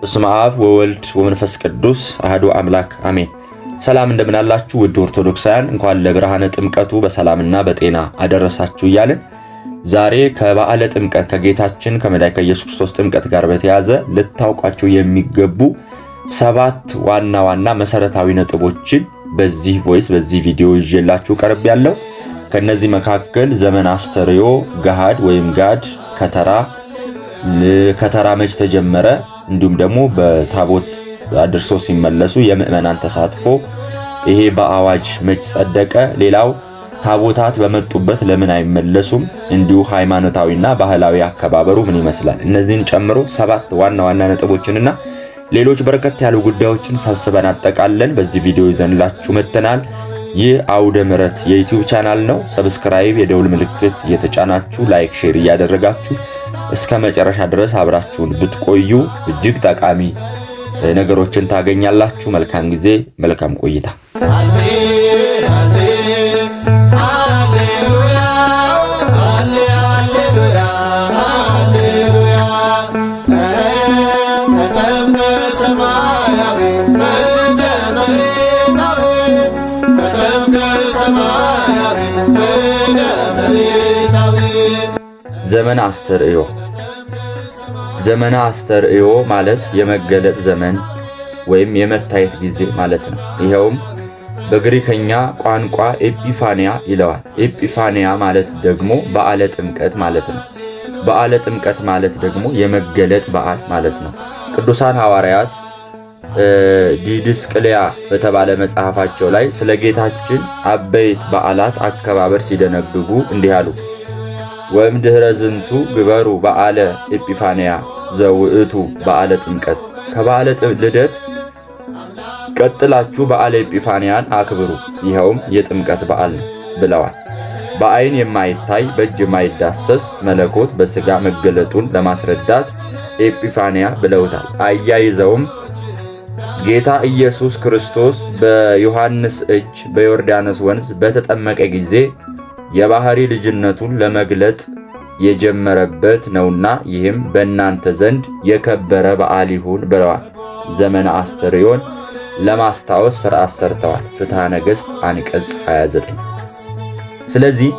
በስመ አብ ወወልድ ወመንፈስ ቅዱስ አሐዱ አምላክ አሜን። ሰላም እንደምን አላችሁ ውድ ኦርቶዶክሳውያን፣ እንኳን ለብርሃነ ጥምቀቱ በሰላምና በጤና አደረሳችሁ እያልን ዛሬ ከበዓለ ጥምቀት ከጌታችን ከመድኃኒታችን ከኢየሱስ ክርስቶስ ጥምቀት ጋር በተያያዘ ልታውቋቸው የሚገቡ 7 ዋና ዋና መሰረታዊ ነጥቦችን በዚህ ቪዲዮ ይዤላችሁ ቀርቤያለሁ። ከነዚህ መካከል ዘመነ አስተርእዮ፣ ገሃድ ወይም ጋድ፣ ከተራ መች ተጀመረ፣ እንዲሁም ደግሞ በታቦት አድርሶ ሲመለሱ የምእመናን ተሳትፎ፣ ይሄ በአዋጅ መች ጸደቀ፣ ሌላው ታቦታት በመጡበት ለምን አይመለሱም፣ እንዲሁ ሃይማኖታዊና ባህላዊ አከባበሩ ምን ይመስላል። እነዚህን ጨምሮ 7 ዋና ዋና ነጥቦችንና ሌሎች በርከት ያሉ ጉዳዮችን ሰብስበን አጠቃለን በዚህ ቪዲዮ ይዘንላችሁ መጥተናል። ይህ አውደ ምሕረት የዩቲዩብ ቻናል ነው። ሰብስክራይብ፣ የደውል ምልክት እየተጫናችሁ ላይክ፣ ሼር እያደረጋችሁ እስከ መጨረሻ ድረስ አብራችሁን ብትቆዩ እጅግ ጠቃሚ ነገሮችን ታገኛላችሁ። መልካም ጊዜ፣ መልካም ቆይታ። ዘመነ አስተርእዮ። ዘመነ አስተርእዮ ማለት የመገለጥ ዘመን ወይም የመታየት ጊዜ ማለት ነው። ይሄውም በግሪከኛ ቋንቋ ኤጲፋንያ ይለዋል። ኤጲፋንያ ማለት ደግሞ በዓለ ጥምቀት ማለት ነው። በዓለ ጥምቀት ማለት ደግሞ የመገለጥ በዓል ማለት ነው። ቅዱሳን ሐዋርያት ዲድስቅልያ በተባለ መጽሐፋቸው ላይ ስለ ጌታችን አበይት በዓላት አከባበር ሲደነግጉ እንዲህ አሉ። ወእምድኅረ ዝንቱ ግበሩ በዓለ ኤጲፋንያ ዘውእቱ በዓለ ጥምቀት። ከበዓለ ልደት ቀጥላችሁ በዓለ ኤጲፋንያን አክብሩ፣ ይኸውም የጥምቀት በዓል ነው ብለዋል። በዓይን የማይታይ በእጅ የማይዳሰስ መለኮት በሥጋ መገለጡን ለማስረዳት ኤጲፋንያ ብለውታል። አያይዘውም ጌታ ኢየሱስ ክርስቶስ በዮሐንስ እጅ በዮርዳኖስ ወንዝ በተጠመቀ ጊዜ የባህሪ ልጅነቱን ለመግለጥ የጀመረበት ነውና ይህም በእናንተ ዘንድ የከበረ በዓል ይሁን ብለዋል። ዘመነ አስተርእዮን ለማስታወስ ሥርዓት ሰርተዋል። ፍትሐ ነገሥት አንቀጽ 29። ስለዚህ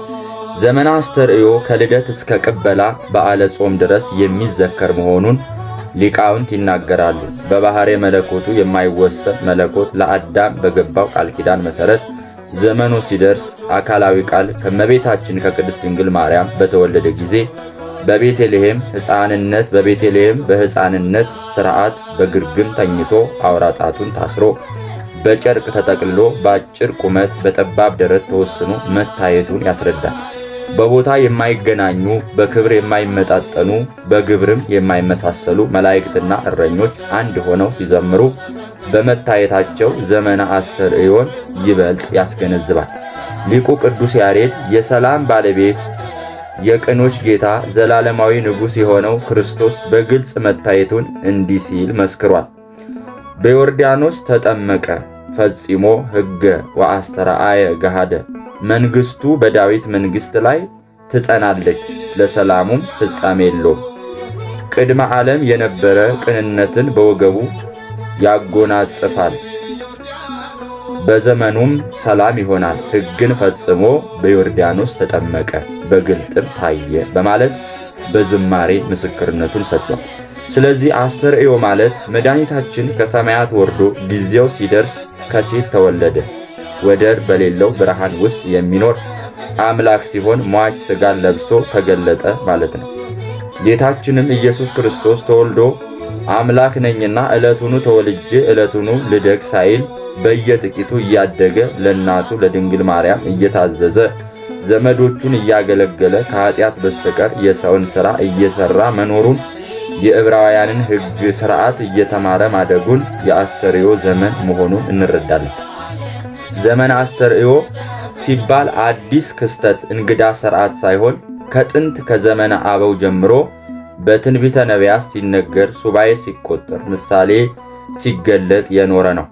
ዘመነ አስተርእዮ ከልደት እስከ ቅበላ በዓለ ጾም ድረስ የሚዘከር መሆኑን ሊቃውንት ይናገራሉ። በባህሪ መለኮቱ የማይወሰን መለኮት ለአዳም በገባው ቃል ኪዳን መሠረት ዘመኑ ሲደርስ አካላዊ ቃል ከመቤታችን ከቅድስት ድንግል ማርያም በተወለደ ጊዜ በቤተልሔም በሕፃንነት ሥርዓት በግርግም ተኝቶ አውራ ጣቱን ታስሮ በጨርቅ ተጠቅልሎ በአጭር ቁመት በጠባብ ደረት ተወስኖ መታየቱን ያስረዳል። በቦታ የማይገናኙ በክብር የማይመጣጠኑ በግብርም የማይመሳሰሉ መላእክትና እረኞች አንድ ሆነው ሲዘምሩ በመታየታቸው ዘመነ አስተርእዮን ይበልጥ ያስገነዝባል። ሊቁ ቅዱስ ያሬድ የሰላም ባለቤት የቅኖች ጌታ ዘላለማዊ ንጉሥ የሆነው ክርስቶስ በግልጽ መታየቱን እንዲህ ሲል መስክሯል። በዮርዳኖስ ተጠመቀ ፈጺሞ ሕገ ወአስተርአየ ገሃደ። መንግሥቱ በዳዊት መንግሥት ላይ ትጸናለች፣ ለሰላሙም ፍጻሜ የለውም። ቅድመ ዓለም የነበረ ቅንነትን በወገቡ ያጎናጽፋል፣ በዘመኑም ሰላም ይሆናል። ሕግን ፈጽሞ በዮርዳኖስ ተጠመቀ፣ በግልጥም ታየ በማለት በዝማሬ ምስክርነቱን ሰጥቷል። ስለዚህ አስተርእዮ ማለት መድኃኒታችን ከሰማያት ወርዶ ጊዜው ሲደርስ ከሴት ተወለደ፣ ወደር በሌለው ብርሃን ውስጥ የሚኖር አምላክ ሲሆን ሟች ሥጋን ለብሶ ተገለጠ ማለት ነው። ጌታችንም ኢየሱስ ክርስቶስ ተወልዶ አምላክ ነኝና ዕለቱኑ ተወልጄ ዕለቱኑ ልደግ ሳይል በየጥቂቱ እያደገ ለእናቱ ለድንግል ማርያም እየታዘዘ ዘመዶቹን እያገለገለ ከኃጢአት በስተቀር የሰውን ሥራ እየሠራ መኖሩን የዕብራውያንን ሕግ ሥርዓት እየተማረ ማደጉን የአስተርእዮ ዘመን መሆኑን እንረዳለን። ዘመነ አስተርእዮ ሲባል አዲስ ክስተት እንግዳ ሥርዓት ሳይሆን ከጥንት ከዘመነ አበው ጀምሮ በትንቢተ ነቢያት ሲነገር፣ ሱባኤ ሲቆጠር፣ ምሳሌ ሲገለጥ የኖረ ነው።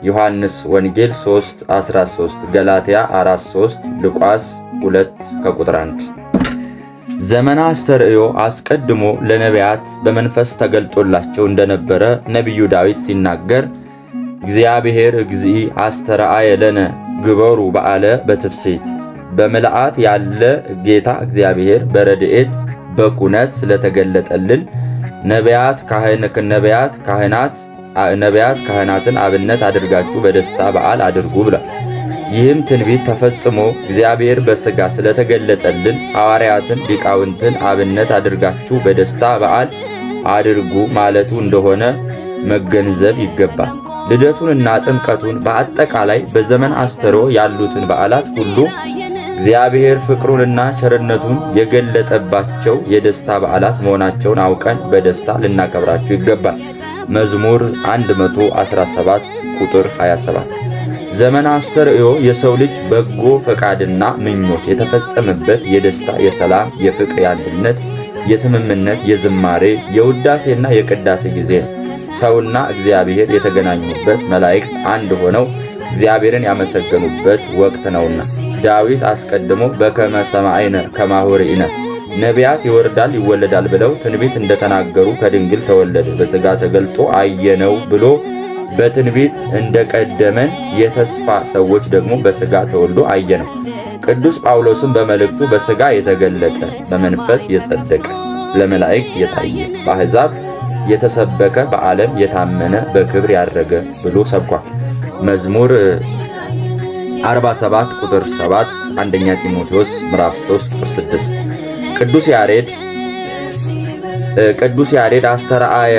ዮሐንስ ወንጌል 3:13፣ ገላትያ 4:3፣ ሉቃስ 2:1። ዘመነ አስተርእዮ አስቀድሞ ለነቢያት በመንፈስ ተገልጦላቸው እንደነበረ ነቢዩ ዳዊት ሲናገር እግዚአብሔር እግዚእ አስተርአየ ለነ ግበሩ በዓለ በትፍስሕት በምልአት ያለ ጌታ እግዚአብሔር በረድኤት በኩነት ስለተገለጠልን ነቢያት ካህናትን አብነት አድርጋችሁ በደስታ በዓል አድርጉ ብሏል። ይህም ትንቢት ተፈጽሞ እግዚአብሔር በሥጋ ስለተገለጠልን ሐዋርያትን ሊቃውንትን አብነት አድርጋችሁ በደስታ በዓል አድርጉ ማለቱ እንደሆነ መገንዘብ ይገባል። ልደቱንና ጥምቀቱን በአጠቃላይ በዘመን አስተርእዮ ያሉትን በዓላት ሁሉ እግዚአብሔር ፍቅሩንና ቸርነቱን የገለጠባቸው የደስታ በዓላት መሆናቸውን አውቀን በደስታ ልናከብራቸው ይገባል። መዝሙር 117 ቁጥር 27። ዘመነ አስተርእዮ የሰው ልጅ በጎ ፈቃድና ምኞት የተፈጸመበት የደስታ፣ የሰላም፣ የፍቅር፣ የአንድነት፣ የስምምነት፣ የዝማሬ፣ የውዳሴና የቅዳሴ ጊዜ ነው። ሰውና እግዚአብሔር የተገናኙበት፣ መላእክት አንድ ሆነው እግዚአብሔርን ያመሰገኑበት ወቅት ነውና ዳዊት አስቀድሞ በከመ ሰማዕነ ከማሁ ርኢነ ነቢያት ይወርዳል ይወለዳል ብለው ትንቢት እንደተናገሩ ከድንግል ተወለደ በሥጋ ተገልጦ አየነው ብሎ በትንቢት እንደቀደመን የተስፋ ሰዎች ደግሞ በሥጋ ተወልዶ አየነው። ቅዱስ ጳውሎስም በመልእክቱ በሥጋ የተገለጠ በመንፈስ የጸደቀ ለመላእክት የታየ በአሕዛብ የተሰበከ በዓለም የታመነ በክብር ያረገ ብሎ ሰብኳል። መዝሙር 47 ቁጥር 7 አንደኛ ጢሞቴዎስ ምዕራፍ 3 ቁጥር 6። ቅዱስ ያሬድ አስተርአየ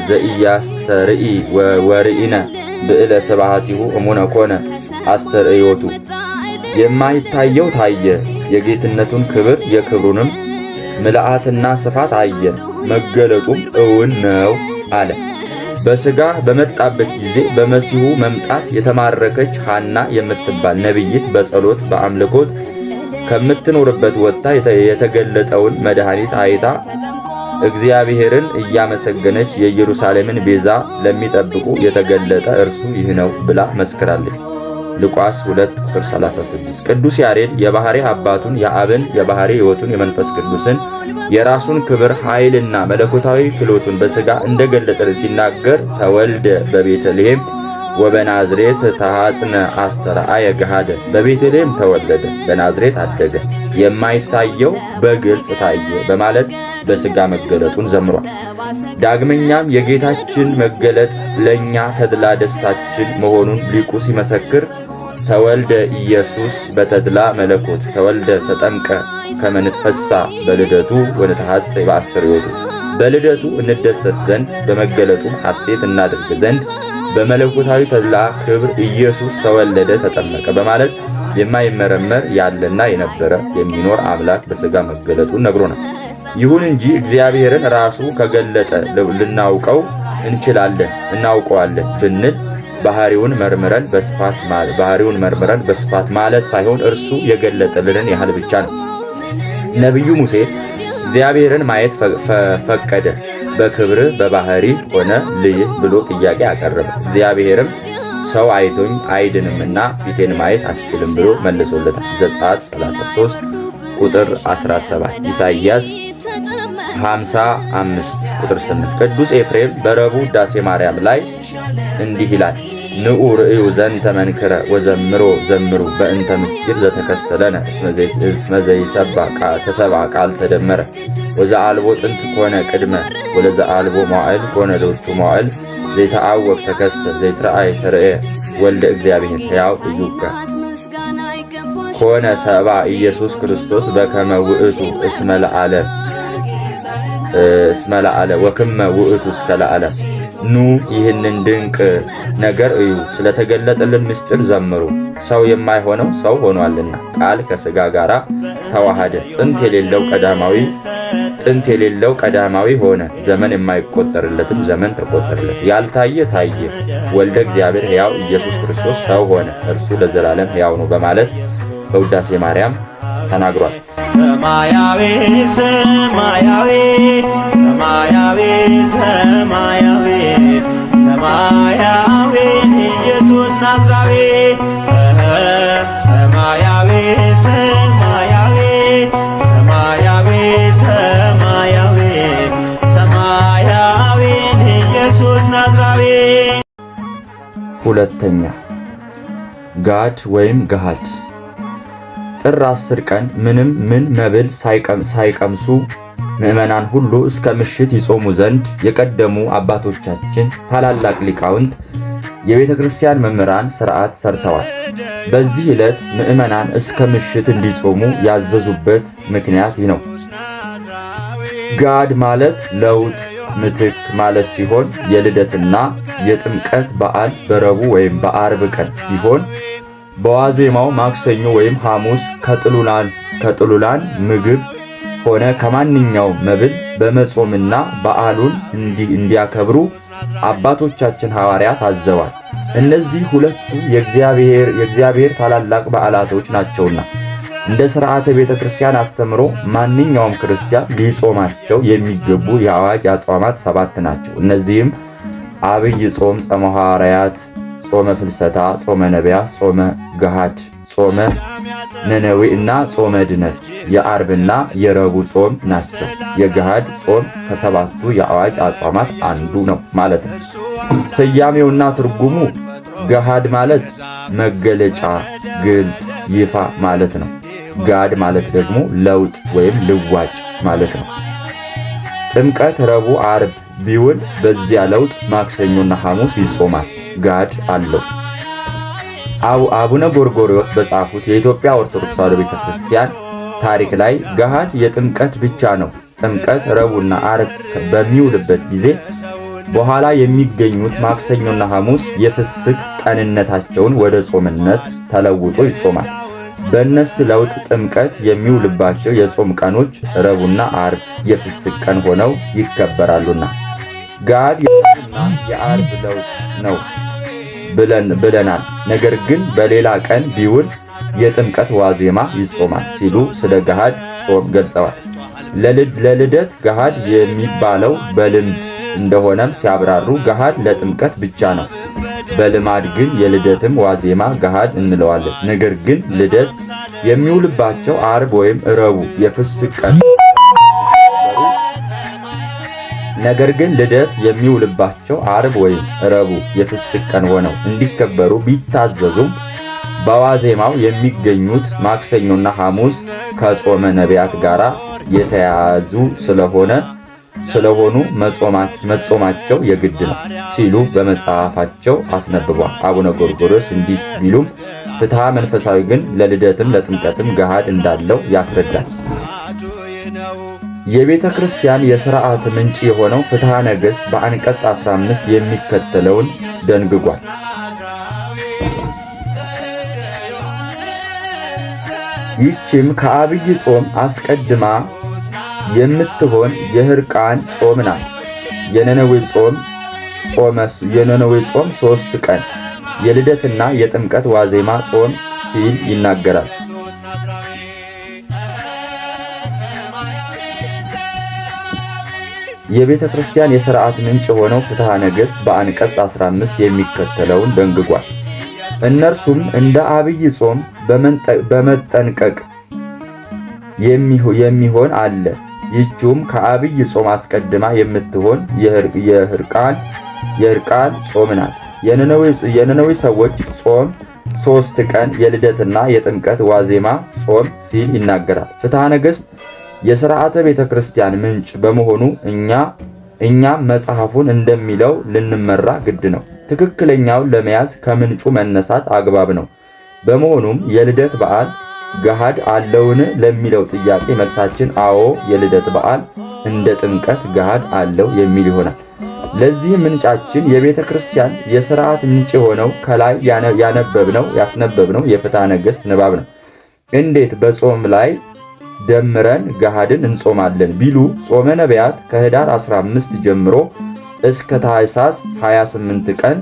ዘኢያስተርኢ ወርኢነ ብዕለ ስብሐቲሁ እሙነ ኮነ አስተርእዮቱ የማይታየው ታየ፣ የጌትነቱን ክብር የክብሩንም ምልአትና ስፋት አየን፣ መገለጡም እውን ነው አለ። በሥጋ በመጣበት ጊዜ በመሲሁ መምጣት የተማረከች ሐና የምትባል ነቢይት በጸሎት በአምልኮት ከምትኖርበት ወጥታ የተገለጠውን መድኃኒት አይታ እግዚአብሔርን እያመሰገነች የኢየሩሳሌምን ቤዛ ለሚጠብቁ የተገለጠ እርሱ ይህ ነው ብላ መስክራለች። ሉቃስ 2 ቁጥር 36። ቅዱስ ያሬድ የባሕሪ አባቱን የአብን የባሕሪ ሕይወቱን የመንፈስ ቅዱስን የራሱን ክብር ኃይልና መለኮታዊ ክሎቱን በሥጋ እንደገለጠ ሲናገር ተወልደ በቤተልሔም ወበናዝሬት ተሐጽነ አስተርአየ ገሃደ በቤተልሔም ተወለደ በናዝሬት አደገ የማይታየው በግልጽ ታየ በማለት በሥጋ መገለጡን ዘምሯል። ዳግመኛም የጌታችን መገለጥ ለእኛ ተድላ ደስታችን መሆኑን ሊቁ ሲመሰክር ተወልደ ኢየሱስ በተድላ መለኮት ተወልደ ተጠምቀ ከመንትፈሳ በልደቱ ወነተሐጽይ በአስተርእዮቱ በልደቱ እንደሰት ዘንድ በመገለጡም ሐሴት እናድርግ ዘንድ በመለኮታዊ ተድላ ክብር ኢየሱስ ተወለደ ተጠመቀ በማለት የማይመረመር ያለና የነበረ የሚኖር አምላክ በሥጋ መገለጡን ነግሮናል። ይሁን እንጂ እግዚአብሔርን ራሱ ከገለጠ ልናውቀው እንችላለን እናውቀዋለን ብንል ባህሪውን መርምረን በስፋት ማለት ሳይሆን እርሱ የገለጠልንን ያህል ብቻ ነው። ነቢዩ ሙሴ እግዚአብሔርን ማየት ፈቀደ፣ በክብር በባህሪ ሆነ ልይ ብሎ ጥያቄ አቀረበ። እግዚአብሔርም ሰው አይቶኝ አይድንምና ፊቴን ማየት አትችልም ብሎ መልሶለታል። ዘጸአት 33 ቁጥር 17፣ ኢሳይያስ 55 ቁጥር 8። ቅዱስ ኤፍሬም በረቡዕ ውዳሴ ማርያም ላይ እንዲህ ይላል፣ ንዑ ርእዩ ዘንተ መንክረ ወዘምሮ ዘምሩ በእንተ ምስጢር ዘተከስተለነ እስመ ዘይሰብአ ተሰብአ ቃል ተደመረ ወዘአልቦ ጥንት ኮነ ቅድመ ወለዘአልቦ መዋዕል ኮነ ሎቱ መዋዕል ዘይተአወቅ ተከስተ ዘይትረአይ ተርእየ ወልደ እግዚአብሔር ሕያው እዩከ ኮነ ሰብአ ኢየሱስ ክርስቶስ በከመ ውእቱ እስመ ለዓለም ወክመ ውእቱ እስከ ለዓለም። ኑ ይህንን ድንቅ ነገር እዩ፣ ስለተገለጠልን ምስጢር ዘምሩ። ሰው የማይሆነው ሰው ሆኗልና ቃል ከሥጋ ጋር ተዋሃደ። ጥንት የሌለው ቀዳማዊ ሆነ። ዘመን የማይቆጠርለትም ዘመን ተቆጠረለት። ያልታየ ታየ። ወልደ እግዚአብሔር ሕያው ኢየሱስ ክርስቶስ ሰው ሆነ። እርሱ ለዘላለም ሕያው ነው በማለት በውዳሴ ማርያም ተናግሯል። ሰማያዊ ሰማያዊ ሰማያዊ ሰማያዊ ሰማያዊ ኢየሱስ ናዝራዊ ሰማያዊ ሰማያዊ ሁለተኛ ጋድ ወይም ገሃድ ጥር 10 ቀን ምንም መብል ሳይቀምሱ ምዕመናን ሁሉ እስከ ምሽት ይጾሙ ዘንድ የቀደሙ አባቶቻችን ታላላቅ ሊቃውንት የቤተ ክርስቲያን መምህራን ሥርዓት ሰርተዋል። በዚህ ዕለት ምዕመናን እስከ ምሽት እንዲጾሙ ያዘዙበት ምክንያት ይህ ነው። ጋድ ማለት ለውጥ ምትክ ማለት ሲሆን የልደትና የጥምቀት በዓል በረቡዕ ወይም በአርብ ቀን ሲሆን በዋዜማው ማክሰኞ ወይም ሐሙስ ከጥሉላን ምግብ ሆነ ከማንኛውም መብል በመጾምና በዓሉን እንዲያከብሩ አባቶቻችን ሐዋርያት አዘዋል። እነዚህ ሁለቱ የእግዚአብሔር ታላላቅ በዓላቶች ናቸውና እንደ ሥርዓተ ቤተ ክርስቲያን አስተምሮ ማንኛውም ክርስቲያን ሊጾማቸው የሚገቡ የአዋጅ አጽዋማት 7 ናቸው። እነዚህም አብይ ጾም፣ ጾመ ሐዋርያት፣ ጾመ ፍልሰታ፣ ጾመ ነቢያት፣ ጾመ ገሃድ፣ ጾመ ነነዌ እና ጾመ ድነት የአርብና የረቡዕ ጾም ናቸው። የገሃድ ጾም ከ7ቱ የአዋጅ አጽዋማት አንዱ ነው ማለት ነው። ስያሜውና ትርጉሙ ገሃድ ማለት መገለጫ፣ ግልጥ፣ ይፋ ማለት ነው። ጋድ ማለት ደግሞ ለውጥ ወይም ልዋጭ ማለት ነው። ጥምቀት ረቡዕ፣ አርብ ቢውል በዚያ ለውጥ ማክሰኞና ሐሙስ ይጾማል። ጋድ አለው። አቡነ ጎርጎርዮስ በጻፉት የኢትዮጵያ ኦርቶዶክስ ተዋሕዶ ቤተክርስቲያን ታሪክ ላይ ገሃድ የጥምቀት ብቻ ነው። ጥምቀት ረቡዕና አርብ በሚውልበት ጊዜ በኋላ የሚገኙት ማክሰኞና ሐሙስ የፍስክ ቀንነታቸውን ወደ ጾምነት ተለውጦ ይጾማል። በእነሱ ለውጥ ጥምቀት የሚውልባቸው የጾም ቀኖች ረቡዕና አርብ የፍስክ ቀን ሆነው ይከበራሉና ጋድ የረቡዕና የአርብ ለውጥ ነው ብለናል። ነገር ግን በሌላ ቀን ቢውል የጥምቀት ዋዜማ ይጾማል ሲሉ ስለ ገሃድ ጾም ገልጸዋል። ለልደት ገሃድ የሚባለው በልምድ እንደሆነም ሲያብራሩ ገሃድ ለጥምቀት ብቻ ነው። በልማድ ግን የልደትም ዋዜማ ገሃድ እንለዋለን። ነገር ግን ልደት የሚውልባቸው አርብ ወይም ረቡዕ የፍስክ ቀን ሆነው እንዲከበሩ ቢታዘዙም በዋዜማው የሚገኙት ማክሰኞና ሐሙስ ከጾመ ነቢያት ጋር የተያያዙ ስለሆኑ መጾማቸው የግድ ነው ሲሉ በመጽሐፋቸው አስነብቧል። አቡነ ጎርጎርዮስ እንዲህ ቢሉም ፍትሐ መንፈሳዊ ግን ለልደትም ለጥምቀትም ገሃድ እንዳለው ያስረዳል። የቤተ ክርስቲያን የሥርዓት ምንጭ የሆነው ፍትሐ ነገሥት በአንቀጽ 15 የሚከተለውን ደንግጓል። ይህችም ከአብይ ጾም አስቀድማ የምትሆን የሕርቃን ጾም ናት። የነነዌ ጾም 3 ቀን የልደትና የጥምቀት ዋዜማ ጾም ሲል ይናገራል። የቤተ ክርስቲያን የሥርዓት ምንጭ ሆነው ፍትሐ ነገሥት በአንቀጽ 15 የሚከተለውን ደንግጓል። እነርሱም እንደ አብይ ጾም በመጠንቀቅ የሚሆን አለ። ይህችውም ከአብይ ጾም አስቀድማ የምትሆን የሕርቃል ጾም ናት። የነነዌ ሰዎች ጾም 3 ቀን የልደትና የጥምቀት ዋዜማ ጾም ሲል ይናገራል። ፍትሐ ነገሥት የሥርዓተ ቤተ ክርስቲያን ምንጭ በመሆኑ እኛም መጽሐፉን እንደሚለው ልንመራ ግድ ነው። ትክክለኛውን ለመያዝ ከምንጩ መነሳት አግባብ ነው። በመሆኑም የልደት በዓል ገሃድ አለውን ለሚለው ጥያቄ መልሳችን አዎ፣ የልደት በዓል እንደ ጥምቀት ገሃድ አለው የሚል ይሆናል። ለዚህ ምንጫችን የቤተ ክርስቲያን የሥርዓት ምንጭ የሆነው ከላይ ያስነበብነው የፍትሐ ነገሥት ንባብ ነው። እንዴት በጾም ላይ ደምረን ገሃድን እንጾማለን ቢሉ ጾመ ነቢያት ከኅዳር 15 ጀምሮ እስከ ታኅሳስ 28 ቀን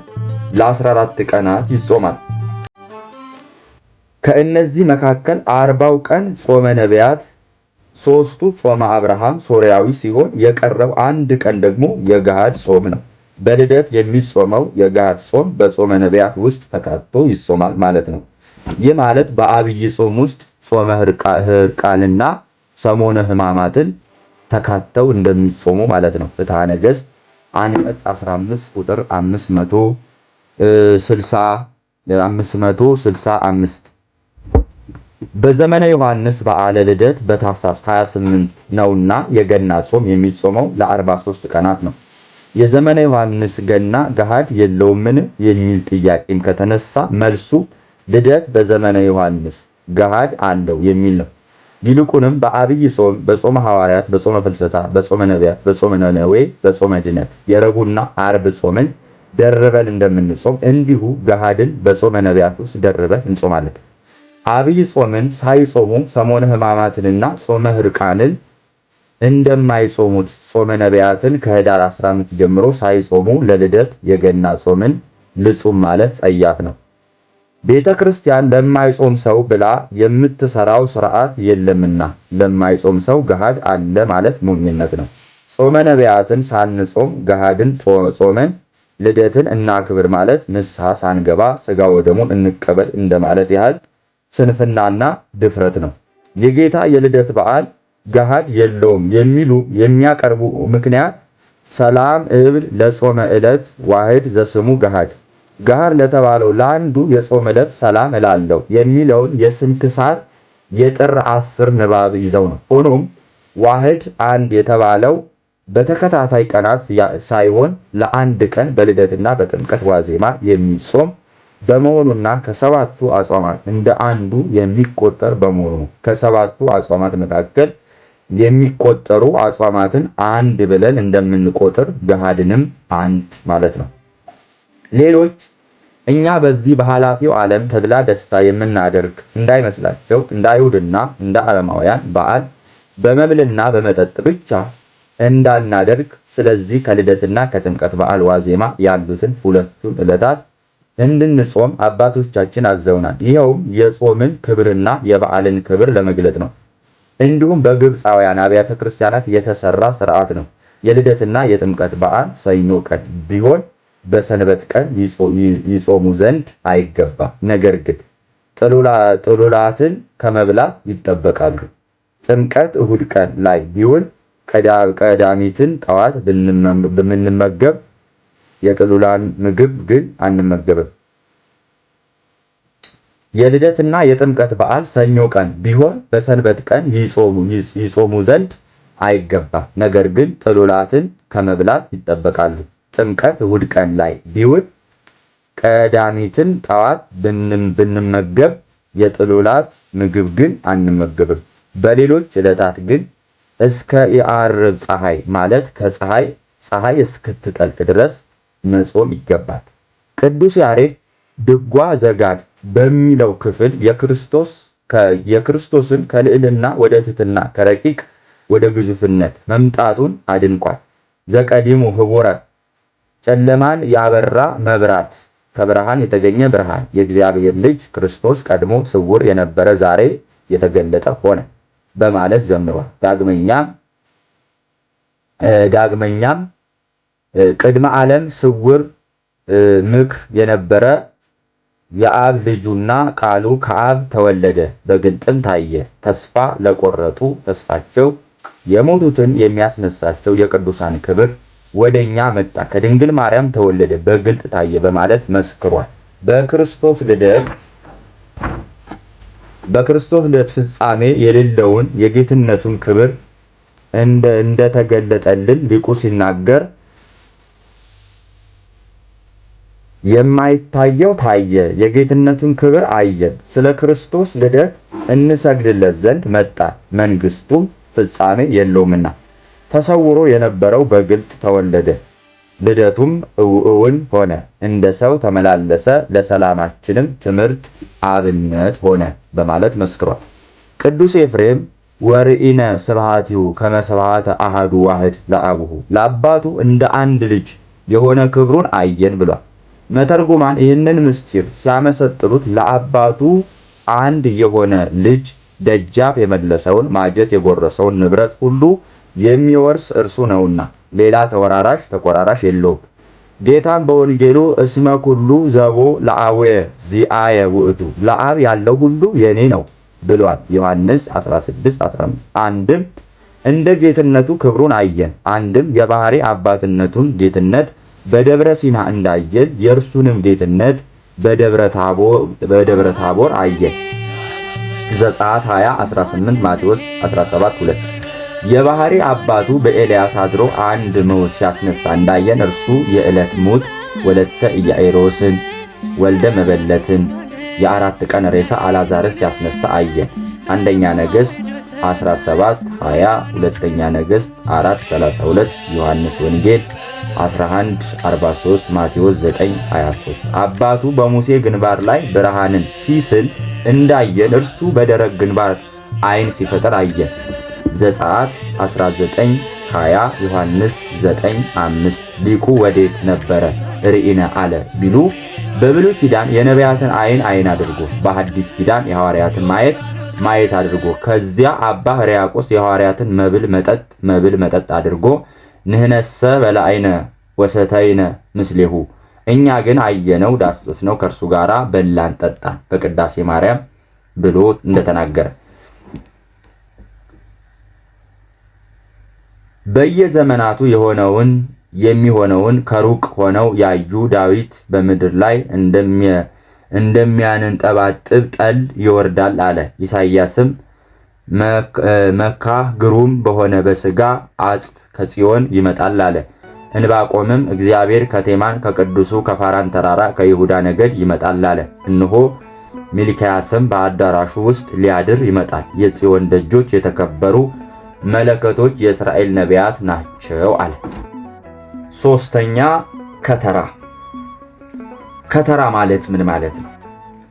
ለ14 ቀናት ይጾማል። ከእነዚህ መካከል 40ው ቀን ጾመ ነቢያት፣ 3ቱ ጾመ አብርሃም ሶርያዊ ሲሆን የቀረው 1 ቀን ደግሞ የገሃድ ጾም ነው። በልደት የሚጾመው የገሃድ ጾም በጾመ ነቢያት ውስጥ ተካቶ ይጾማል ማለት ነው። ይህ ማለት በአብይ ጾም ውስጥ ጾመ ሕርቃልና ሰሞነ ሕማማትን ተካተው እንደሚጾሙ ማለት ነው። ፍትሐ ነገሥት አንቀጽ 15 ቁጥር 565 በዘመነ ዮሐንስ በዓለ ልደት በታኅሳስ 28 ነውና የገና ጾም የሚጾመው ለ43 ቀናት ነው። የዘመነ ዮሐንስ ገና ገሃድ የለውምን የሚል ጥያቄም ከተነሳ መልሱ ልደት በዘመነ ዮሐንስ ገሃድ አለው የሚል ነው። ይልቁንም በአብይ ጾም፣ በጾመ ሐዋርያት፣ በጾመ ፍልሰታ፣ በጾመ ነቢያት፣ በጾመ ነነዌ፣ በጾመ ድነት የረቡዕና ዓርብ ጾምን ደርበን እንደምንጾም እንዲሁ ገሃድን በጾመ ነቢያት ውስጥ ደርበን እንጾማለን። አብይ ጾምን ሳይጾሙ ሰሞነ ሕማማትንና ጾመ ሕርቃንን እንደማይጾሙት ጾመ ነቢያትን ከኅዳር 15 ጀምሮ ሳይጾሙ ለልደት የገና ጾምን ልጹም ማለት ጸያፍ ነው። ቤተ ክርስቲያን ለማይጾም ሰው ብላ የምትሰራው ሥርዓት የለምና ለማይጾም ሰው ገሃድ አለ ማለት ሞኝነት ነው። ጾመ ነቢያትን ሳንጾም ገሃድን ጾመን ልደትን እናክብር ማለት ንስሐ ሳንገባ ሥጋ ወደሙን እንቀበል እንደማለት ያህል ስንፍናና ድፍረት ነው። የጌታ የልደት በዓል ገሃድ የለውም የሚሉ የሚያቀርቡ ምክንያት ሰላም እብል ለጾመ ዕለት ዋህድ ዘስሙ ገሃድ ገሃድ ለተባለው ለአንዱ የጾም ዕለት ሰላም እላለሁ የሚለውን የስንክሳር የጥር 10 ንባብ ይዘው ነው። ሆኖም ዋህድ አንድ የተባለው በተከታታይ ቀናት ሳይሆን ለአንድ ቀን በልደትና በጥምቀት ዋዜማ የሚጾም በመሆኑና ከሰባቱ አጽዋማት እንደ አንዱ የሚቆጠር በመሆኑ ከሰባቱ አጽዋማት መካከል የሚቆጠሩ አጽዋማትን አንድ ብለን እንደምንቆጥር ገሃድንም አንድ ማለት ነው። ሌሎች እኛ በዚህ በኃላፊው ዓለም ተድላ ደስታ የምናደርግ እንዳይመስላቸው እንደ አይሁድና እንደ አረማውያን በዓል በመብልና በመጠጥ ብቻ እንዳናደርግ፣ ስለዚህ ከልደትና ከጥምቀት በዓል ዋዜማ ያሉትን ሁለቱን ዕለታት እንድንጾም አባቶቻችን አዘውናል። ይኸውም የጾምን ክብርና የበዓልን ክብር ለመግለጥ ነው። እንዲሁም በግብፃውያን አብያተ ክርስቲያናት የተሰራ ሥርዓት ነው። የልደትና የጥምቀት በዓል ሰኞ ቀን ቢሆን በሰንበት ቀን ይጾሙ ዘንድ አይገባም። ነገር ግን ጥሉላትን ከመብላት ይጠበቃሉ። ጥምቀት እሁድ ቀን ላይ ቢሆን ቀዳሚትን ጠዋት ብንመገብ የጥሉላን ምግብ ግን አንመገብም። የልደትና የጥምቀት በዓል ሰኞ ቀን ቢሆን በሰንበት ቀን ይጾሙ ዘንድ አይገባም። ነገር ግን ጥሉላትን ከመብላት ይጠበቃሉ። ጥምቀት እሁድ ቀን ላይ ቢውል ቀዳሚትን ጠዋት ብንመገብ የጥሉላት ምግብ ግን አንመገብም። በሌሎች ዕለታት ግን እስከ የዓርብ ፀሐይ ማለት ፀሐይ እስክትጠልቅ ድረስ መጾም ይገባል። ቅዱስ ያሬድ ድጓ ዘጋት በሚለው ክፍል የክርስቶስን ከልዕልና ወደ ትሕትና ከረቂቅ ወደ ግዙፍነት መምጣቱን አድንቋል። ዘቀዲሙ ህቡረ ጨለማን ያበራ መብራት ከብርሃን የተገኘ ብርሃን የእግዚአብሔር ልጅ ክርስቶስ ቀድሞ ስውር የነበረ ዛሬ የተገለጠ ሆነ በማለት ዘምሯል። ዳግመኛም ቅድመ ዓለም ስውር ምክር የነበረ የአብ ልጁና ቃሉ ከአብ ተወለደ፣ በግልጥም ታየ። ተስፋ ለቆረጡ ተስፋቸው የሞቱትን የሚያስነሳቸው የቅዱሳን ክብር ወደኛ መጣ፣ ከድንግል ማርያም ተወለደ፣ በግልጥ ታየ በማለት መስክሯል። በክርስቶስ ልደት ፍጻሜ የሌለውን የጌትነቱን ክብር እንደተገለጠልን ሊቁ ሲናገር የማይታየው ታየ፣ የጌትነቱን ክብር አየን። ስለ ክርስቶስ ልደት እንሰግድለት ዘንድ መጣ፣ መንግስቱም ፍጻሜ የለውምና። ተሰውሮ የነበረው በግልጥ ተወለደ፣ ልደቱም እውን ሆነ፣ እንደ ሰው ተመላለሰ፣ ለሰላማችንም ትምህርት አብነት ሆነ በማለት መስክሯል። ቅዱስ ኤፍሬም ወርኢነ ስብሐቲሁ ከመ ስብሐተ አሐዱ ዋሕድ ለአቡሁ፣ ለአባቱ እንደ አንድ ልጅ የሆነ ክብሩን አየን ብሏል። መተርጉማን ይህንን ምስጢር ሲያመሰጥሩት ለአባቱ አንድ የሆነ ልጅ ደጃፍ የመለሰውን ማጀት የጎረሰውን ንብረት ሁሉ የሚወርስ እርሱ ነውና ሌላ ተቆራራሽ የለውም። ጌታም በወንጌሉ እስመ ኩሉ ዘቦ ለአቡየ ዚአየ ውእቱ፣ ለአብ ያለው ሁሉ የኔ ነው ብሏል። ዮሐንስ 16:15። አንድም እንደ ጌትነቱ ክብሩን አየን፣ አንድም የባህሪ አባትነቱን ጌትነት በደብረ ሲና እንዳየን የእርሱንም ጌትነት በደብረ ታቦር አየን። ዘጸአት 20:18 ማቴዎስ 17:2 የባህሪ አባቱ በኤልያስ አድሮ አንድ ምውት ሲያስነሳ እንዳየን እርሱ የዕለት ሙት ወለተ ኢያኢሮስን ወልደ መበለትን የ4 ቀን ሬሳ አልዓዛርን ሲያስነሳ አየን። አንደኛ ነገሥት 17:20 ሁለተኛ ነገሥት 4:32 ዮሐንስ ወንጌል 11:43 ማቴዎስ 9:23 አባቱ በሙሴ ግንባር ላይ ብርሃንን ሲስል እንዳየን እርሱ በደረቅ ግንባር ዓይን ሲፈጠር አየን። ዘጸአት 19:20 ዮሐንስ 9:5 ሊቁ ወዴት ነበረ ርኢነ አለ ቢሉ በብሉይ ኪዳን የነቢያትን ዓይን አድርጎ በሐዲስ ኪዳን የሐዋርያትን ማየት አድርጎ ከዚያ አባ ሕርያቆስ የሐዋርያትን መብል መጠጥ አድርጎ ንህነሰ በላይነ ወሰተይነ ምስሌሁ እኛ ግን አየነው ዳሰስነው ከእርሱ ጋር በላን ጠጣን በቅዳሴ ማርያም ብሎ እንደተናገረ በየዘመናቱ የሚሆነውን ከሩቅ ሆነው ያዩ ዳዊት በምድር ላይ እንደሚያንጠባጥብ ጠል ይወርዳል አለ። ኢሳይያስም መካህ ግሩም በሆነ በሥጋ አጽፍ ከጽዮን ይመጣል አለ። እንባቆምም እግዚአብሔር ከቴማን ከቅዱሱ ከፋራን ተራራ ከይሁዳ ነገድ ይመጣል አለ። እነሆ ሚልክያስም በአዳራሹ ውስጥ ሊያድር ይመጣል። የጽዮን ደጆች የተከበሩ መለከቶች የእስራኤል ነቢያት ናቸው አለ። ሶስተኛ ከተራ ማለት ምን ማለት ነው?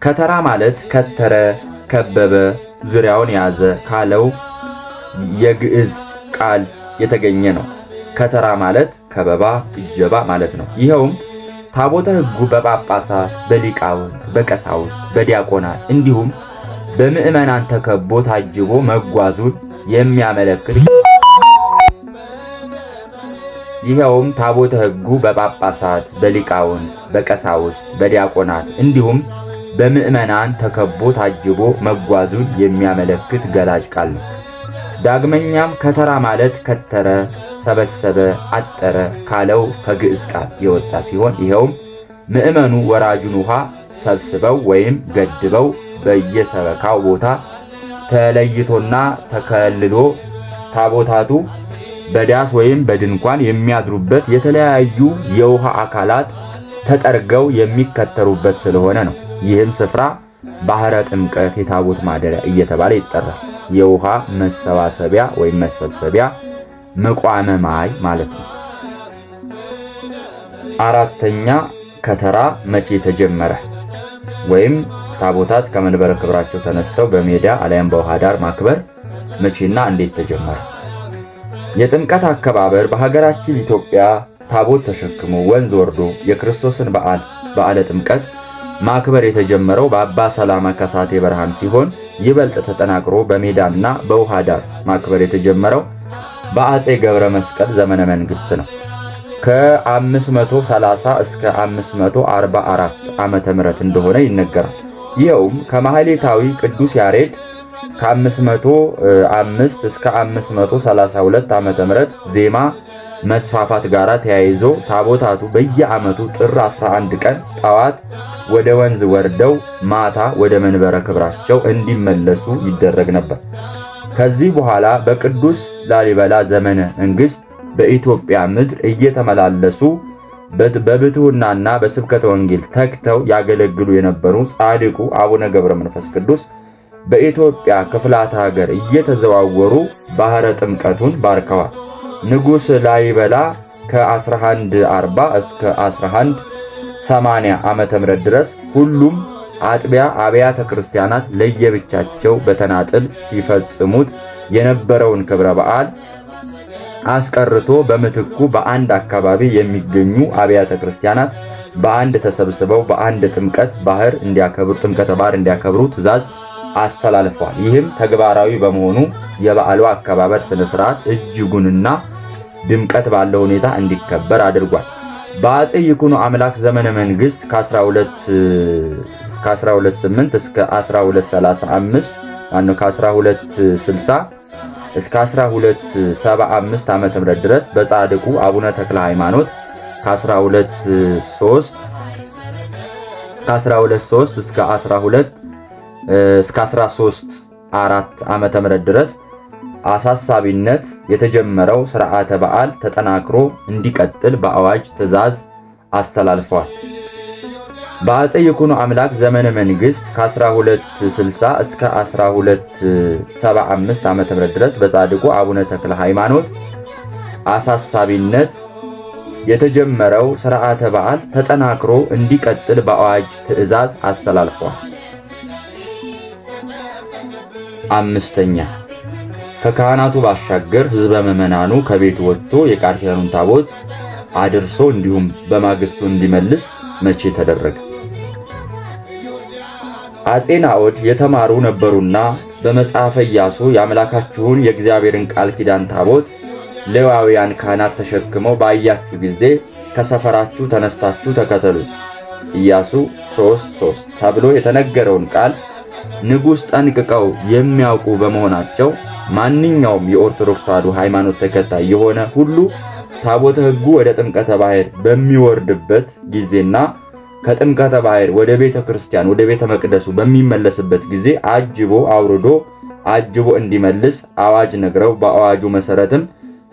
ከተራ ማለት ከተረ፣ ከበበ፣ ዙሪያውን ያዘ ካለው የግዕዝ ቃል የተገኘ ነው። ከተራ ማለት ከበባ፣ እጀባ ማለት ነው። ይኸውም ታቦተ ሕጉ በጳጳሳት፣ በሊቃውንት፣ በቀሳውስት፣ በዲያቆናት እንዲሁም በምዕመናን ተከቦ ታጅቦ መጓዙን የሚያመለክት ይኸውም ታቦተ ሕጉ በጳጳሳት፣ በሊቃውንት፣ በቀሳውስት፣ በዲያቆናት እንዲሁም በምዕመናን ተከቦ ታጅቦ መጓዙን የሚያመለክት ገላጭ ቃል ነው። ዳግመኛም ከተራ ማለት ከተረ፣ ሰበሰበ፣ አጠረ ካለው ከግዕዝ ቃል የወጣ ሲሆን ይኸውም ምዕመኑ ወራጁን ውሃ ሰብስበው ወይም ገድበው በየሰበካው ቦታ ተለይቶና ተከልሎ ታቦታቱ በዳስ ወይም በድንኳን የሚያድሩበት የተለያዩ የውሃ አካላት ተጠርገው የሚከተሩበት ስለሆነ ነው። ይህም ስፍራ ባህረ ጥምቀት የታቦት ማደሪያ እየተባለ ይጠራል። የውሃ መሰባሰቢያ ወይም መሰብሰቢያ መቋመ ማይ ማለት ነው። አራተኛ ከተራ መቼ ተጀመረ? ወይም ታቦታት ከመንበረ ክብራቸው ተነስተው በሜዳ አለያም በውሃ ዳር ማክበር መቼና እንዴት ተጀመረ? የጥምቀት አከባበር በሀገራችን ኢትዮጵያ ታቦት ተሸክሞ ወንዝ ወርዶ የክርስቶስን በዓለ ጥምቀት ማክበር የተጀመረው በአባ ሰላማ ከሳቴ ብርሃን ሲሆን ይበልጥ ተጠናክሮ በሜዳና በውሃ ዳር ማክበር የተጀመረው በአጼ ገብረ መስቀል ዘመነ መንግስት ነው። ከ530 እስከ 544 ዓመተ ምህረት እንደሆነ ይነገራል። ይኸውም ከማህሌታዊ ቅዱስ ያሬድ ከ505 እስከ 532 ዓመተ ምህረት ዜማ መስፋፋት ጋር ተያይዞ ታቦታቱ በየዓመቱ ጥር 11 ቀን ጠዋት ወደ ወንዝ ወርደው ማታ ወደ መንበረ ክብራቸው እንዲመለሱ ይደረግ ነበር። ከዚህ በኋላ በቅዱስ ላሊበላ ዘመነ መንግስት በኢትዮጵያ ምድር እየተመላለሱ በብትውናና በስብከተ ወንጌል ተግተው ያገለግሉ የነበሩ ጻድቁ አቡነ ገብረ መንፈስ ቅዱስ በኢትዮጵያ ክፍላተ ሀገር እየተዘዋወሩ ባህረ ጥምቀቱን ባርከዋል። ንጉሥ ላሊበላ ከ1140 እስከ 1180 ዓመተ ምህረት ድረስ ሁሉም አጥቢያ አብያተ ክርስቲያናት ለየብቻቸው በተናጥል ሲፈጽሙት የነበረውን ክብረ በዓል አስቀርቶ በምትኩ በአንድ አካባቢ የሚገኙ አብያተ ክርስቲያናት በአንድ ተሰብስበው በአንድ ጥምቀተ ባህር እንዲያከብሩ ትእዛዝ አስተላልፈዋል። ይህም ተግባራዊ በመሆኑ የበዓሉ አከባበር ስነ ስርዓት እጅጉንና ድምቀት ባለው ሁኔታ እንዲከበር አድርጓል። በአጼ ይኩኖ አምላክ ዘመነ መንግስት ከ1208 እስከ 1235 ከ1260 እስከ 1275 ዓመተ ምህረት ድረስ በጻድቁ አቡነ ተክለ ሃይማኖት ከ12 እስከ 13 ዓመተ ምህረት ድረስ አሳሳቢነት የተጀመረው ሥርዓተ በዓል ተጠናክሮ እንዲቀጥል በአዋጅ ትእዛዝ አስተላልፈዋል። በአፄ ይኩኖ አምላክ ዘመነ መንግስት ከ1260 እስከ 1275 ዓመተ ምህረት ድረስ በጻድቁ አቡነ ተክለ ሃይማኖት አሳሳቢነት የተጀመረው ሥርዓተ በዓል ተጠናክሮ እንዲቀጥል በአዋጅ ትእዛዝ አስተላልፈዋል። አምስተኛ ከካህናቱ ባሻገር ሕዝበ ምዕመናኑ ከቤት ወጥቶ የቃል ኪዳኑን ታቦት አድርሶ እንዲሁም በማግስቱ እንዲመልስ መቼ ተደረገ? አፄ ናዖድ የተማሩ ነበሩና በመጽሐፈ ኢያሱ የአምላካችሁን የእግዚአብሔርን ቃል ኪዳን ታቦት ሌዋውያን ካህናት ተሸክመው ባያችሁ ጊዜ ከሰፈራችሁ ተነስታችሁ ተከተሉት ኢያሱ 3:3 ተብሎ የተነገረውን ቃል ንጉሥ ጠንቅቀው የሚያውቁ በመሆናቸው ማንኛውም የኦርቶዶክስ ተዋሕዶ ሃይማኖት ተከታይ የሆነ ሁሉ ታቦተ ሕጉ ወደ ጥምቀተ ባሕር በሚወርድበት ጊዜና ከጥምቀተ ባሕር ወደ ቤተ ክርስቲያን ወደ ቤተ መቅደሱ በሚመለስበት ጊዜ አጅቦ እንዲመልስ አዋጅ ነግረው በአዋጁ መሰረትም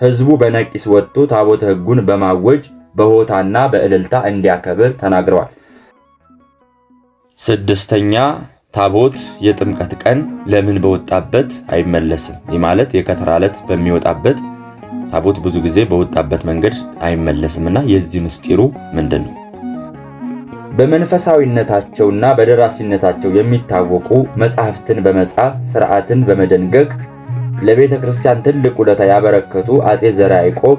ሕዝቡ በነቂስ ወጥቶ ታቦተ ሕጉን በማወጅ በሆታና በእልልታ እንዲያከብር ተናግረዋል። ስድስተኛ ታቦት የጥምቀት ቀን ለምን በወጣበት አይመለስም? ይህ ማለት የከተራ ዕለት በሚወጣበት ታቦት ብዙ ጊዜ በወጣበት መንገድ አይመለስምና የዚህ ምስጢሩ ምንድነው? በመንፈሳዊነታቸውና በደራሲነታቸው የሚታወቁ መጻሕፍትን በመጻፍ ሥርዓትን በመደንገግ ለቤተ ክርስቲያን ትልቅ ውለታ ያበረከቱ አፄ ዘርዓ ያዕቆብ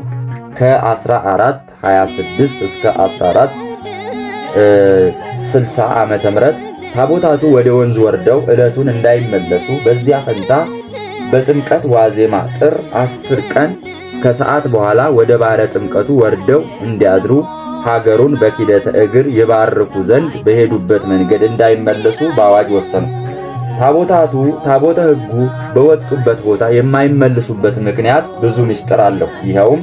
ከ1426 እስከ 1460 ዓመተ ምህረት ታቦታቱ ወደ ወንዝ ወርደው ዕለቱን እንዳይመለሱ በዚያ ፈንታ በጥምቀት ዋዜማ ጥር 10 ቀን ከሰዓት በኋላ ወደ ባሕረ ጥምቀቱ ወርደው እንዲያድሩ ሀገሩን በኪደተ እግር ይባርኩ ዘንድ በሄዱበት መንገድ እንዳይመለሱ በአዋጅ ወሰኑ። ታቦተ ሕጉ በወጡበት ቦታ የማይመልሱበት ምክንያት ብዙ ምስጢር አለው። ይኸውም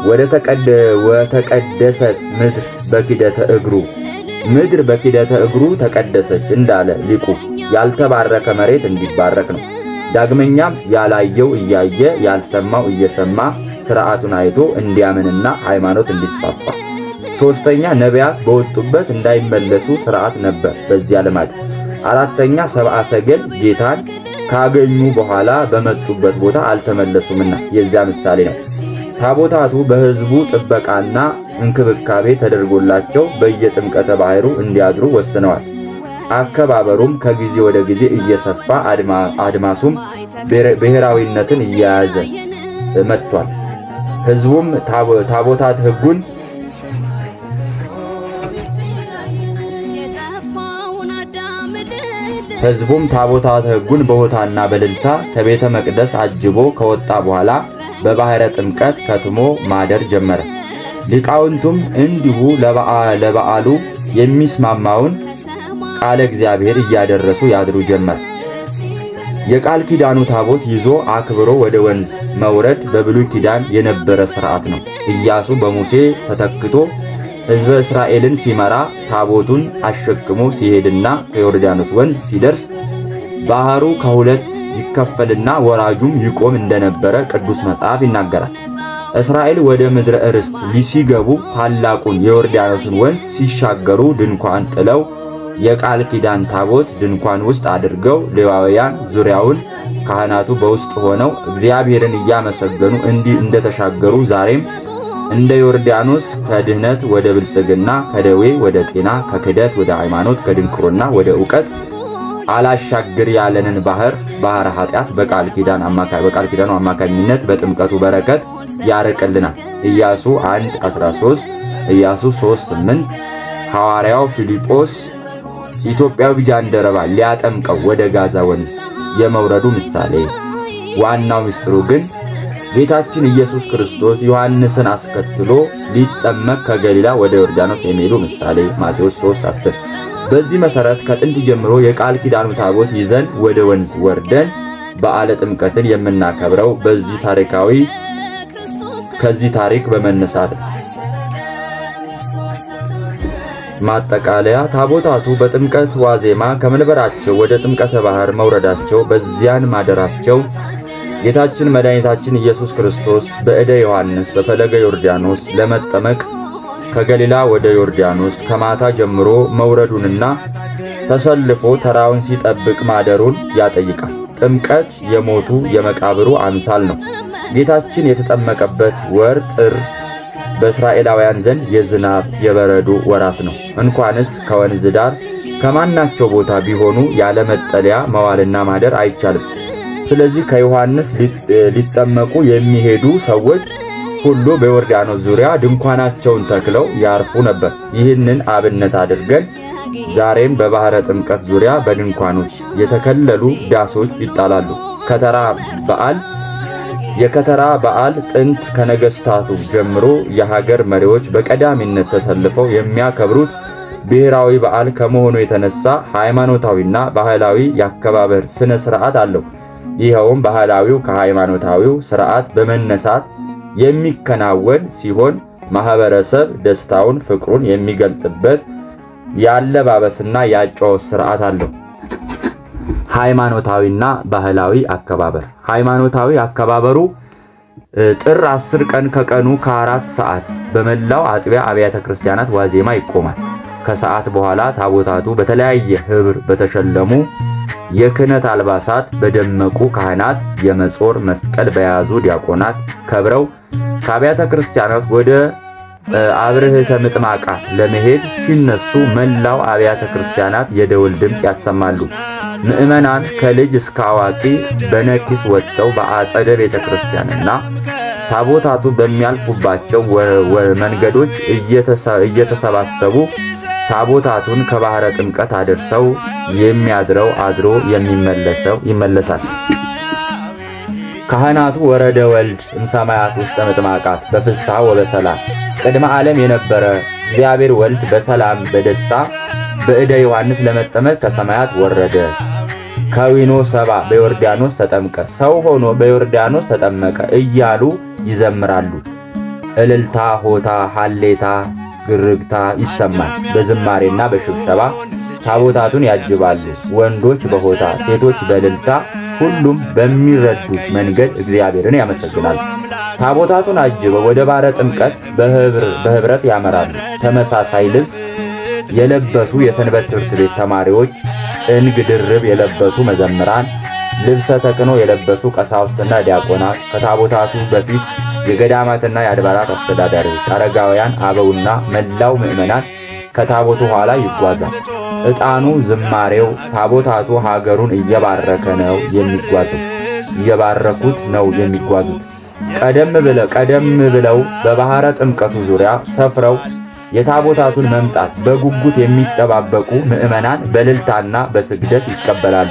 ወደ ተቀደሰት ምድር በኪደተ እግሩ ተቀደሰች እንዳለ ሊቁ ያልተባረከ መሬት እንዲባረክ ነው። ዳግመኛም ያላየው እያየ ያልሰማው እየሰማ ሥርዓቱን አይቶ እንዲያምንና ሃይማኖት እንዲስፋፋ። ሦስተኛ ነቢያት በወጡበት እንዳይመለሱ ሥርዓት ነበር በዚያ ልማድ። አራተኛ ሰብአ ሰገል ጌታን ካገኙ በኋላ በመጡበት ቦታ አልተመለሱምና የዚያ ምሳሌ ነው። ታቦታቱ በሕዝቡ ጥበቃና እንክብካቤ ተደርጎላቸው በየጥምቀተ ባሕሩ እንዲያድሩ ወስነዋል። አከባበሩም ከጊዜ ወደ ጊዜ እየሰፋ አድማሱም ብሔራዊነትን እየያዘ መጥቷል። ሕዝቡም ታቦተ ሕጉን በሆታና በእልልታ ከቤተ መቅደስ አጅቦ ከወጣ በኋላ በባሕረ ጥምቀት ከትሞ ማደር ጀመረ። ሊቃውንቱም እንዲሁ ለበዓሉ የሚስማማውን ቃለ እግዚአብሔር እያደረሱ ያድሩ ጀመር። የቃል ኪዳኑ ታቦት ይዞ አክብሮ ወደ ወንዝ መውረድ በብሉይ ኪዳን የነበረ ሥርዓት ነው። ኢያሱ በሙሴ ተተክቶ ሕዝበ እስራኤልን ሲመራ ታቦቱን አሸክሞ ሲሄድና ከዮርዳኖስ ወንዝ ሲደርስ ባሕሩ ከሁለት ይከፈልና ወራጁም ይቆም እንደነበረ ቅዱስ መጽሐፍ ይናገራል። እስራኤል ወደ ምድረ ርስት ሲገቡ ታላቁን የዮርዳኖስን ወንዝ ሲሻገሩ ድንኳን ጥለው የቃል ኪዳን ታቦት ድንኳን ውስጥ አድርገው ሌዋውያን ዙሪያውን ካህናቱ በውስጥ ሆነው እግዚአብሔርን እያመሰገኑ እንዲህ እንደተሻገሩ ዛሬም እንደ ዮርዳኖስ ከድህነት ወደ ብልጽግና፣ ከደዌ ወደ ጤና፣ ከክደት ወደ ሃይማኖት፣ ከድንቁርና ወደ ዕውቀት አላሻግር ያለንን ባሕረ ኃጢአት በቃል ኪዳኑ አማካኝነት በጥምቀቱ በረከት ያርቅልናል። ኢያሱ 1:13፣ ኢያሱ 3:8። ሐዋርያው ፊልጶስ ኢትዮጵያዊ ጃንደረባ ሊያጠምቀው ወደ ጋዛ ወንዝ የመውረዱ ምሳሌ። ዋናው ምስጢሩ ግን ጌታችን ኢየሱስ ክርስቶስ ዮሐንስን አስከትሎ ሊጠመቅ ከገሊላ ወደ ዮርዳኖስ የሚሄዱ ምሳሌ ማቴዎስ 3:10። በዚህ መሰረት ከጥንት ጀምሮ የቃል ኪዳኑ ታቦት ይዘን ወደ ወንዝ ወርደን በዓለ ጥምቀትን የምናከብረው ከዚህ ታሪክ በመነሳት ነው። ማጠቃለያ ታቦታቱ በጥምቀት ዋዜማ ከመንበራቸው ወደ ጥምቀተ ባህር መውረዳቸው፣ በዚያን ማደራቸው ጌታችን መድኃኒታችን ኢየሱስ ክርስቶስ በእደ ዮሐንስ በፈለገ ዮርዳኖስ ለመጠመቅ ከገሊላ ወደ ዮርዳኖስ ከማታ ጀምሮ መውረዱንና ተሰልፎ ተራውን ሲጠብቅ ማደሩን ያጠይቃል። ጥምቀት የሞቱ የመቃብሩ አምሳል ነው። ጌታችን የተጠመቀበት ወር ጥር በእስራኤላውያን ዘንድ የዝናብ የበረዶ ወራት ነው። እንኳንስ ከወንዝ ዳር ከማናቸው ቦታ ቢሆኑ ያለ መጠለያ መዋልና ማደር አይቻልም። ስለዚህ ከዮሐንስ ሊጠመቁ የሚሄዱ ሰዎች ሁሉ በዮርዳኖስ ዙሪያ ድንኳናቸውን ተክለው ያርፉ ነበር። ይህንን አብነት አድርገን ዛሬም በባህረ ጥምቀት ዙሪያ በድንኳኖች የተከለሉ ዳሶች ይጣላሉ። የከተራ በዓል ጥንት ከነገስታቱ ጀምሮ የሀገር መሪዎች በቀዳሚነት ተሰልፈው የሚያከብሩት ብሔራዊ በዓል ከመሆኑ የተነሳ ሃይማኖታዊና ባህላዊ የአከባበር ስነ ስርዓት አለው። ይኸውም ባህላዊው ከሃይማኖታዊው ስርዓት በመነሳት የሚከናወን ሲሆን ማህበረሰብ ደስታውን፣ ፍቅሩን የሚገልጥበት ያለባበስና ያጨዋወት ስርዓት አለው። ሃይማኖታዊና ባህላዊ አከባበር። ሃይማኖታዊ አከባበሩ ጥር 10 ቀን ከቀኑ ከ4 ሰዓት በመላው አጥቢያ አብያተ ክርስቲያናት ዋዜማ ይቆማል። ከሰዓት በኋላ ታቦታቱ በተለያየ ህብር በተሸለሙ የክህነት አልባሳት በደመቁ ካህናት፣ የመጾር መስቀል በያዙ ዲያቆናት ከብረው ከአብያተ ክርስቲያናት ወደ አብርህተ ምጥማቃት ለመሄድ ሲነሱ መላው አብያተ ክርስቲያናት የደወል ድምፅ ያሰማሉ። ምዕመናን ከልጅ እስከ አዋቂ በነቂስ ወጥተው በአጸደ ቤተ ክርስቲያንና ታቦታቱ በሚያልፉባቸው መንገዶች እየተሰባሰቡ ታቦታቱን ከባህረ ጥምቀት አድርሰው የሚያድረው አድሮ የሚመለሰው ይመለሳል። ካህናቱ ወረደ ወልድ እምሰማያት ውስተ ምጥማቃት በፍስሐ ወበሰላም ቅድመ ዓለም የነበረ እግዚአብሔር ወልድ በሰላም በደስታ በእደ ዮሐንስ ለመጠመቅ ከሰማያት ወረደ። ከዊኖ ሰባ በዮርዳኖስ ተጠምቀ፣ ሰው ሆኖ በዮርዳኖስ ተጠመቀ እያሉ ይዘምራሉ። እልልታ፣ ሆታ፣ ሐሌታ፣ ግርግታ ይሰማል። በዝማሬና በሽብሸባ ታቦታቱን ያጅባሉ። ወንዶች በሆታ ሴቶች በእልልታ ሁሉም በሚረዱት መንገድ እግዚአብሔርን ያመሰግናሉ። ታቦታቱን አጅበው ወደ ባሕረ ጥምቀት በህብረት ያመራሉ። ተመሳሳይ ልብስ የለበሱ የሰንበት ትምህርት ቤት ተማሪዎች፣ እንግ ድርብ የለበሱ መዘምራን፣ ልብሰ ተክህኖ የለበሱ ቀሳውስትና ዲያቆናት፣ ከታቦታቱ በፊት የገዳማትና የአድባራት አስተዳዳሪዎች፣ አረጋውያን፣ አበውና መላው ምዕመናን ከታቦቱ ኋላ ይጓዛል። ዕጣኑ፣ ዝማሬው ታቦታቱ ሀገሩን እየባረከ ነው የሚጓዘው እየባረኩት ነው የሚጓዙት። ቀደም ብለው በባሕረ ጥምቀቱ ዙሪያ ሰፍረው የታቦታቱን መምጣት በጉጉት የሚጠባበቁ ምዕመናን በእልልታና በስግደት ይቀበላሉ።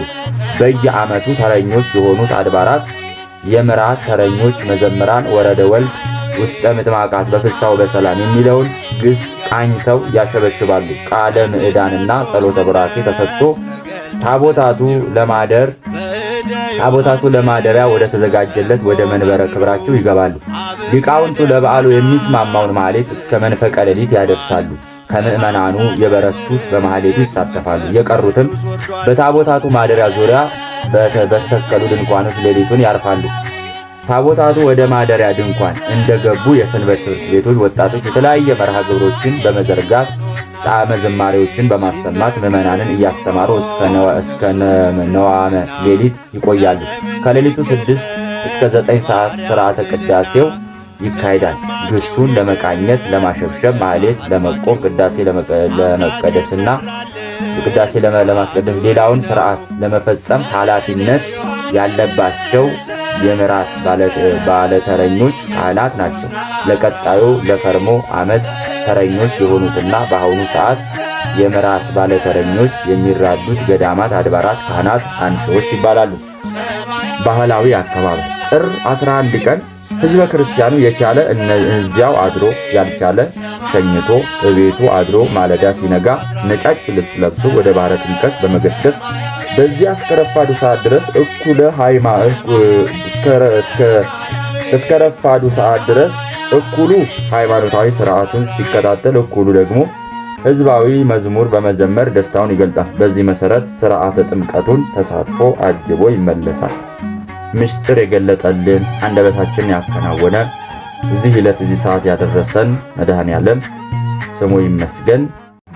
በየዓመቱ ተረኞች የሆኑት አድባራት የምራት ተረኞች መዘምራን ወረደ ወልድ ውስጠ ምጥማቃት በፍስሐ በሰላም የሚለውን ግስ ቃኝተው ያሸበሽባሉ። ቃለ ምዕዳንና ጸሎተ ቡራኬ ተሰጥቶ ታቦታቱ ለማደሪያ ወደ ተዘጋጀለት ወደ መንበረ ክብራቸው ይገባሉ። ሊቃውንቱ ለበዓሉ የሚስማማውን ማህሌት እስከ መንፈቀ ሌሊት ያደርሳሉ። ከምዕመናኑ የበረቱት በማህሌቱ ይሳተፋሉ። የቀሩትም በታቦታቱ ማደሪያ ዙሪያ በተተከሉ ድንኳኖች ሌሊቱን ያርፋሉ። ታቦታቱ ወደ ማደሪያ ድንኳን እንደገቡ የሰንበት ትምህርት ቤቶች ወጣቶች የተለያየ መርሃ ግብሮችን በመዘርጋት ጣዕመ ዝማሬዎችን በማሰማት ምዕመናንን እያስተማሩ እስከ ነዋመ ሌሊት ይቆያሉ። ከሌሊቱ 6 እስከ 9 ሰዓት ሥርዓተ ቅዳሴው ይካሄዳል። ግሱን ለመቃኘት፣ ለማሸብሸብ፣ ማህሌት ለመቆም፣ ቅዳሴ ለመቀደስና ቅዳሴ ለማስቀደስ ሌላውን ሥርዓት ለመፈጸም ኃላፊነት ያለባቸው የምራት ባለተረኞች ካህናት ናቸው። ለቀጣዩ ለከርሞ ዓመት ተረኞች የሆኑትና በአሁኑ ሰዓት የምራት ባለተረኞች የሚራዱት ገዳማት፣ አድባራት ካህናት አንሺዎች ይባላሉ። ባህላዊ አከባበር ጥር 11 ቀን ሕዝበ ክርስቲያኑ የቻለ እዚያው አድሮ ያልቻለ ሸኝቶ በቤቱ አድሮ ማለዳ ሲነጋ ነጫጭ ልብስ ለብሶ ወደ ባሕረ ጥምቀት በመገስገስ በዚያ እስከ ረፋዱ ሰዓት ድረስ እስከ ረፋዱ ሰዓት ድረስ እኩሉ ሃይማኖታዊ ሥርዓቱን ሲከታተል፣ እኩሉ ደግሞ ሕዝባዊ መዝሙር በመዘመር ደስታውን ይገልጣል። በዚህ መሠረት ሥርዓተ ጥምቀቱን ተሳትፎ አጅቦ ይመለሳል። ምስጢር የገለጠልን አንደበታችንን ያከናወነ እዚህ ዕለት እዚህ ሰዓት ያደረሰን መድኃኔ ዓለም ስሙ ይመስገን።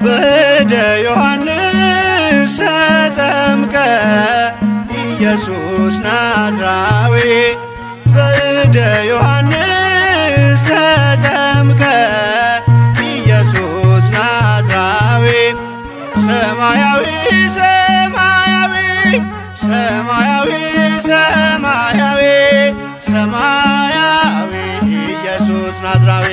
በእደ ዮሐንስ ተጠምቀ ኢየሱስ ናዝራዊ በእደ ዮሐንስ ተጠምቀ ኢየሱስ ናዝራዊ ሰማያዊ ሰማያዊ ሰማያዊ ሰማያዊ ሰማያዊ ኢየሱስ ናዝራዊ